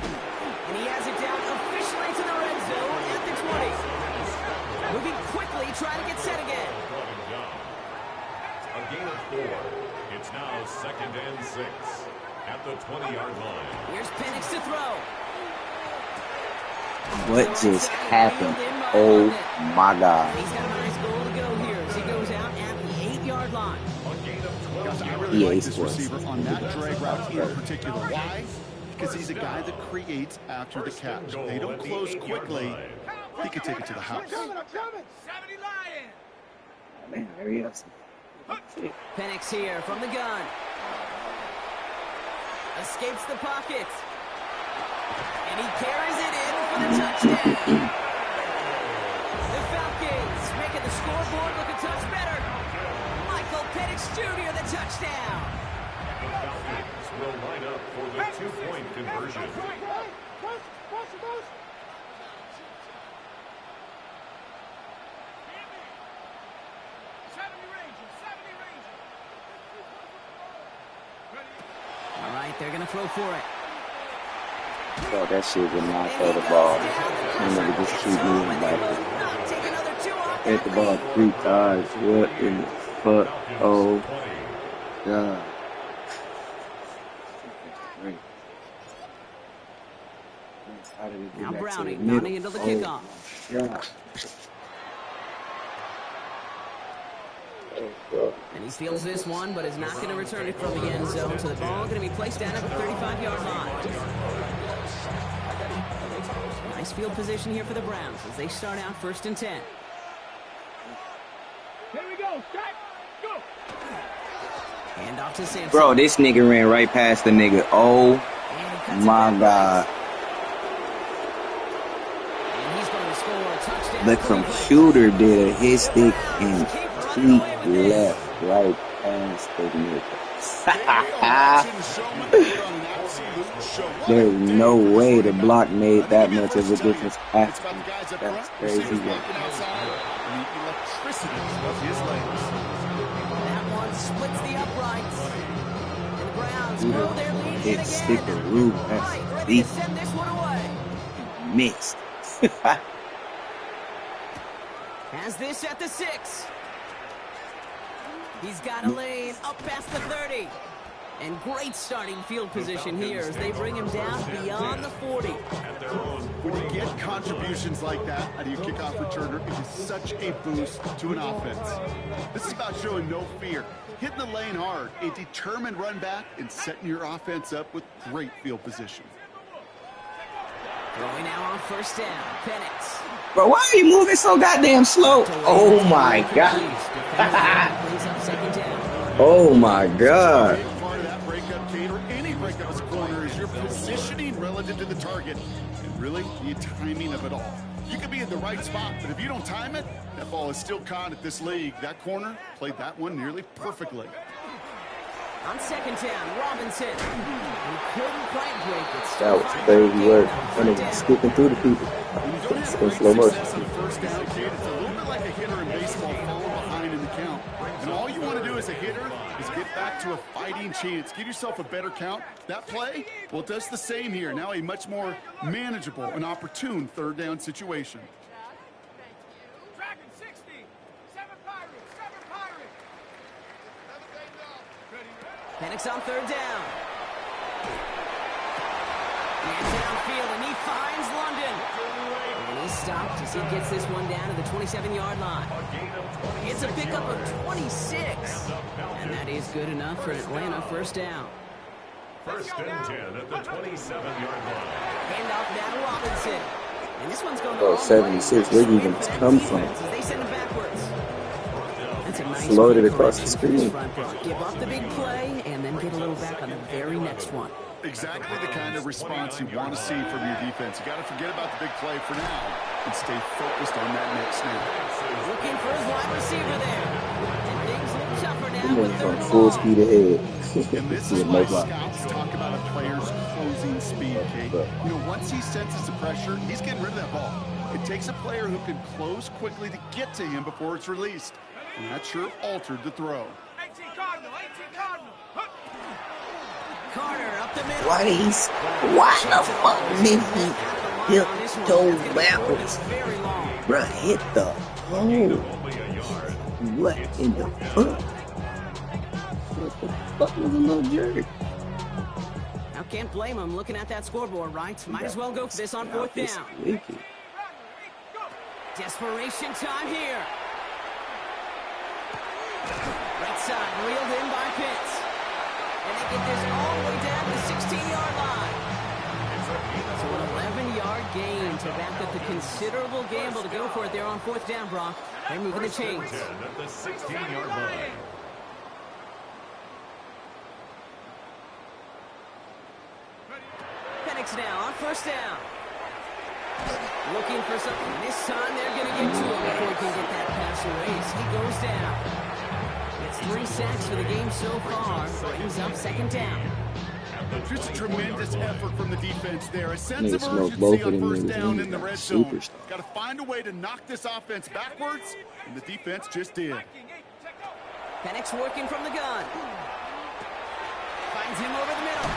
And he has it down officially to the red zone at the 20. Moving quickly, trying to get set 4. It's now 2nd and 6 at the 20-yard line. Here's Penix to throw. What just happened? Oh my God. He's got a nice goal to go here as he goes out at the 8-yard line. Guys, I really like this receiver on that drag route in particular. Why? Because he's a guy that creates after the catch. They don't close quickly. He could take it to the house. Man, hurry up. Penix here from the gun. Escapes the pocket. And he carries it in for the touchdown. The Falcons making the scoreboard look a touch better. Michael Penix Jr. the touchdown. The Falcons will line up for the 2-point conversion. All right, they're going to throw for it. Oh, that shit would not throw the ball. I'm gonna just keep moving back. Hit the ball 3 times. What in the fuck? Oh, God. Now Browning mounting into the kickoff. Yeah. And he steals this one, but is not going to return it from the end zone. So the ball going to be placed down at the 35-yard line. Nice field position here for the Browns as they start out 1st and 10. Here we go. Strike. Go. Hand off to Sampson. Bro, this nigga ran right past the nigga. Oh my God. And he's going to score a touchdown. The computer did a hit stick and he left right past the nigga. There's no way the block made that much of a difference after. That's crazy. That one splits the uprights. And the Browns grow their lead Hit again. stickeroo. That's Ready deep. to send this one away. Mixed. Has this at the 6. He's got a lane up past the 30. And great starting field position here as they bring him down beyond the 40. When you get contributions like that out of your kickoff returner, it is such a boost to an offense. This is about showing no fear, hitting the lane hard, a determined run back, and setting your offense up with great field position. Throwing now on 1st down. Penix. Bro, why are you moving so goddamn slow? Oh my God. Oh my God. Part of that breakup, Kate, or any breakup as a corner is your positioning relative to the target and really the timing of it all. You could be in the right spot, but if you don't time it, that ball is still caught at this league. That corner played that one nearly perfectly. On 2nd down, Robinson. He couldn't quite break it. That was crazy work. That nigga skipping through the people. It's in slow motion. Success on the 1st down, Kate, it's a little bit like a hitter in baseball falling behind in the count. And all you want to do as a hitter is get back to a fighting chance. Give yourself a better count. That play, well, it does the same here. Now a much more manageable and opportune 3rd down situation. Dragon 60. 7 Pirates. 7 Pirates. Penix on 3rd down. And downfield, and he finds London. And he's stopped as he gets this one down to the 27-yard line. It's a pickup of 26. And that is good enough for an Atlanta 1st down. 1st and 10 at the 27-yard line. Hand off now to Robinson. And this one's going to Oh, 76. Where you even come from? They send him backwards. That's a nice Loaded play for across a the screen. front row. Give up the big play and then get a little back on the very next one. Exactly the kind of response you want to see from your defense. You got to forget about the big play for now and stay focused on that next snap. Looking for his wide receiver there. And things look tougher now He with was 3rd on and full long. speed ahead. And this is why scouts talk about a player's closing speed, Kate. You know, once he senses the pressure, he's getting rid of that ball. It takes a player who can close quickly to get to him before it's released. And that sure altered the throw. 18 Cardinal. 18 Cardinal. Carter up the middle. Why the fuck did he hit toe backwards? Very long. Bruh, hit the hole. What in the fuck? What the fuck was a little jerk? Now can't blame him looking at that scoreboard, right? Might as well go for this on fourth down. Desperation time here. Right side, reeled in by Pitts. And they get this all the way down to the 16-yard line. So an 11-yard gain to back up the considerable gamble to go for it there on fourth down, Brock. They're moving the chains. At the 16-yard line. Penix now on first down. Looking for something. This time they're going to get to him before he can get that pass erased. He goes down. It's 3 sacks for the game so far. Brings up second down. Just a tremendous effort from the defense there. A sense of urgency on first down in the red zone. Got to find a way to knock this offense backwards, and the defense just did. Penix working from the gun. Finds him over the middle.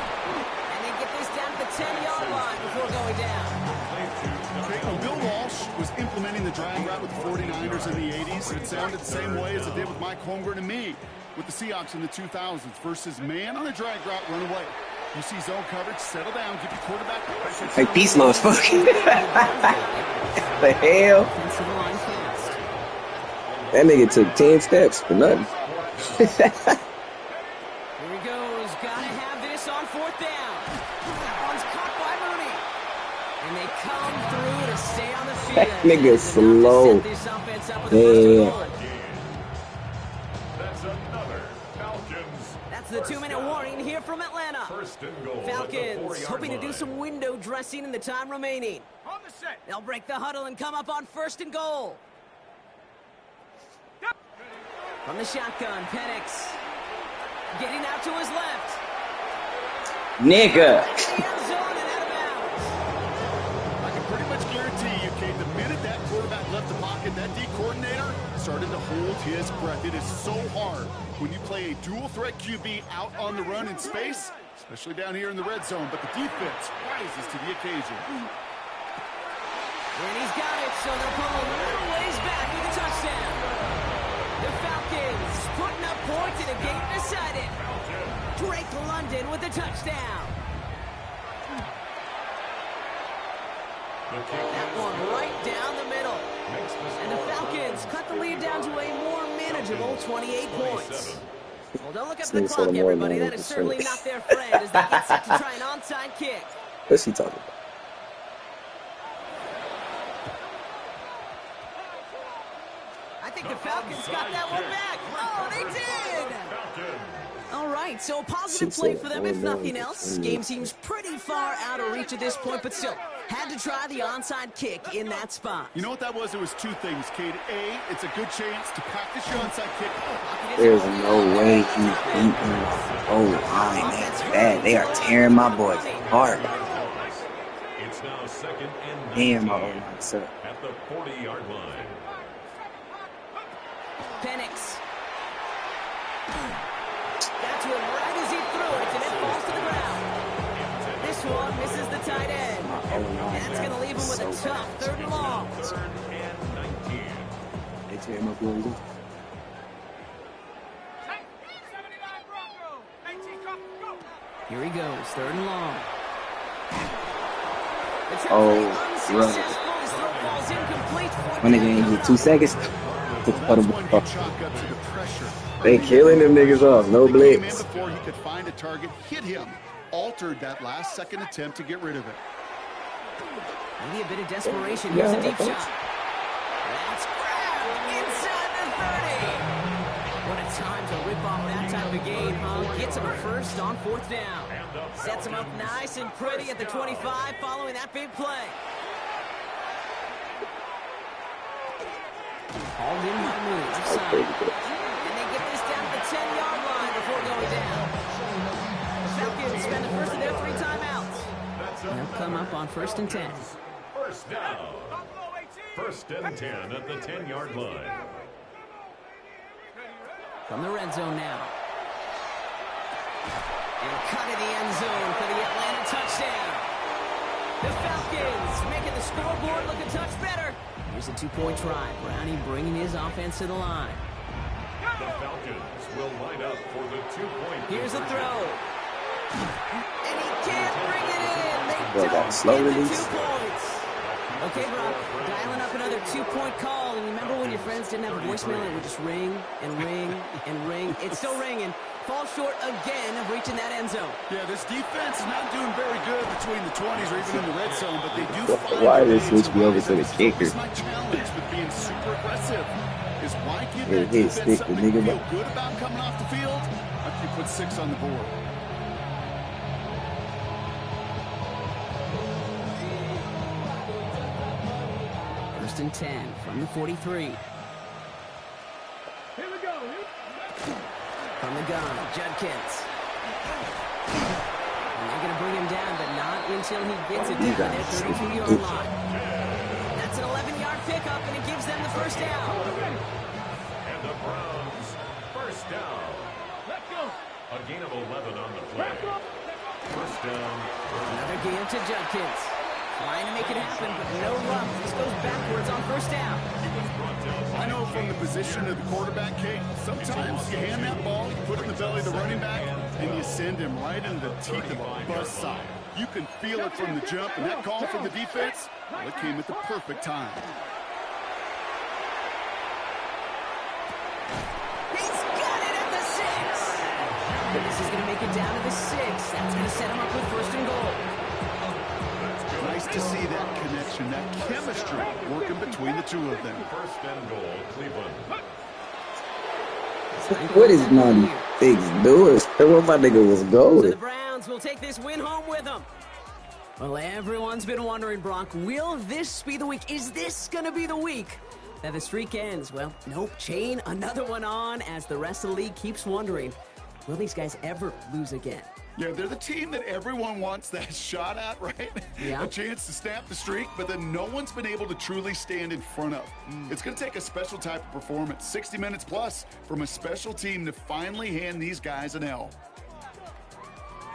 And they get this down to the 10-yard line before going down. Okay, well, Bill Walsh was implementing the drag route with the 49ers in the 80s. It sounded the same way as it did with Mike Holmgren and me with the Seahawks in the 2000s versus man on a drag route, run away. You see zone coverage, settle down, get your quarterback. Hey, peace low as fuck. The hell? That nigga took 10 steps for nothing. Here he goes. Gotta have this on fourth down. That one's caught by Mooney. And they come through to stay on the field. That nigga's slow. Yeah. That's another Falcons. That's the 2-minute warning here from Atlanta. First and goal. Falcons hoping to do some window dressing in the time remaining. They'll break the huddle and come up on first and goal. From the shotgun, Penix getting out to his left. Nigga. I can pretty much guarantee you, Kate, the minute that quarterback left the pocket, that D coordinator started to hold his breath. It is so hard when you play a dual-threat QB out on the run in space, especially down here in the red zone, but the defense rises to the occasion. And he's got it, so they'll pull a little ways back with a touchdown. The Falcons putting up points in a game decided. Drake London with a touchdown. That one right down the middle. And the Falcons cut the lead down to a more manageable 28 points. Well, don't look up the clock, everybody. That is certainly not their friend as they get set to try an onside kick. What's he talking about? I think the Falcons got that one back. Oh, they did! All right, so a positive play for them, if nothing else. Game seems pretty far out of reach at this point, but still, had to try the onside kick in that spot. You know what that was? It was two things, Kate. A, it's a good chance to practice your onside kick. There's no way he's beating oh line. That's bad. They are tearing my boys apart. It's now second and 9. Damn, my old line, sir. At the 40-yard line. Penix. Got to him right as he threw it, and it falls to the ground. This one misses the tight end. And that's going to leave him with a tough 3rd and long. 3rd and 19. They tear my boys up. Here he goes, 3rd and long. Oh, run. When they gave you 2 seconds to put them off. They killing them niggas off. No blitz. Before he could find a target, hit him. Altered that last second attempt to get rid of it. Maybe a bit of desperation. Here's a deep shot. That's grabbed inside the 30. What a time to rip off that type of gain, huh? Gets him a first on 4th down. Sets him up nice and pretty at the 25 following that big play. Hauled in by Mooney, left side. And they get this down to the 10-yard line before going down. The Falcons spend the first of their 3 timeouts. They'll come up on 1st and 10. First down. 1st and 10 at the 10-yard line. From the red zone now. And cut in the end zone for the Atlanta touchdown. The Falcons making the scoreboard look a touch better. Here's a 2-point try. Brownie bringing his offense to the line. The Falcons will line up for the 2-point. Here's a throw. And he can't bring it in. They Boy, got don't slow get the release. 2 points. Okay, Brock, dialing up another 2-point call. And remember when your friends didn't have a voicemail and it would just ring and ring and ring? It's still ringing. Falls short again of reaching that end zone. Yeah, this defense is not doing very good between the 20s or even in the red zone, but they do find Why a did they way switch me over to the rise up. kicker? It's my challenge with being super aggressive is why give Yeah, that hit defense stick the something nigga to feel back. good about coming off the field after you put 6 on the board. First and 10 from the 43. Here we go. From the gun, Judkins. And they're going to bring him down, but not until he gets it down to their 32-yard line. That's an 11-yard pickup, and it gives them the first down. And the Browns, first down. Let's go. A gain of 11 on the play. First down. Another game to Judkins. Trying to make it happen, but no luck. This goes backwards on first down. I know from the position of the quarterback, Kate, sometimes you hand that ball, put it in the belly of the running back, and you send him right into the teeth of a buzzsaw. You can feel it from the jump, and that call from the defense, well, it came at the perfect time. He's got it at the 6. But this is going to make it down to the 6. That's going to set him up with first and goal. Nice to see that connection, that chemistry working between the two of them. First and goal, Cleveland. What is 96 doing? What my nigga was So the going? Browns will take this win home with them. Well, everyone's been wondering, Bronk, will this be the week? Is this going to be the week that the streak ends? Well, nope. Chain another one on as the rest of the league keeps wondering, will these guys ever lose again? Yeah, they're the team that everyone wants that shot at, right? Yeah. A chance to snap the streak, but then no one's been able to truly stand in front of. It's going to take a special type of performance, 60 minutes plus, from a special team to finally hand these guys an L.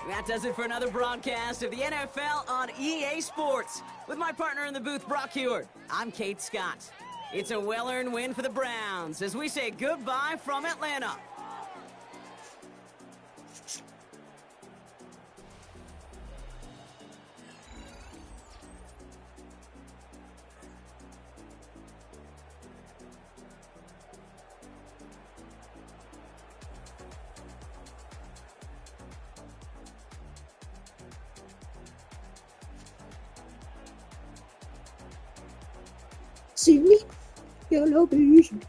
That does it for another broadcast of the NFL on EA Sports. With my partner in the booth, Brock Heward, I'm Kate Scott. It's a well-earned win for the Browns as we say goodbye from Atlanta. See me? Yellow vision.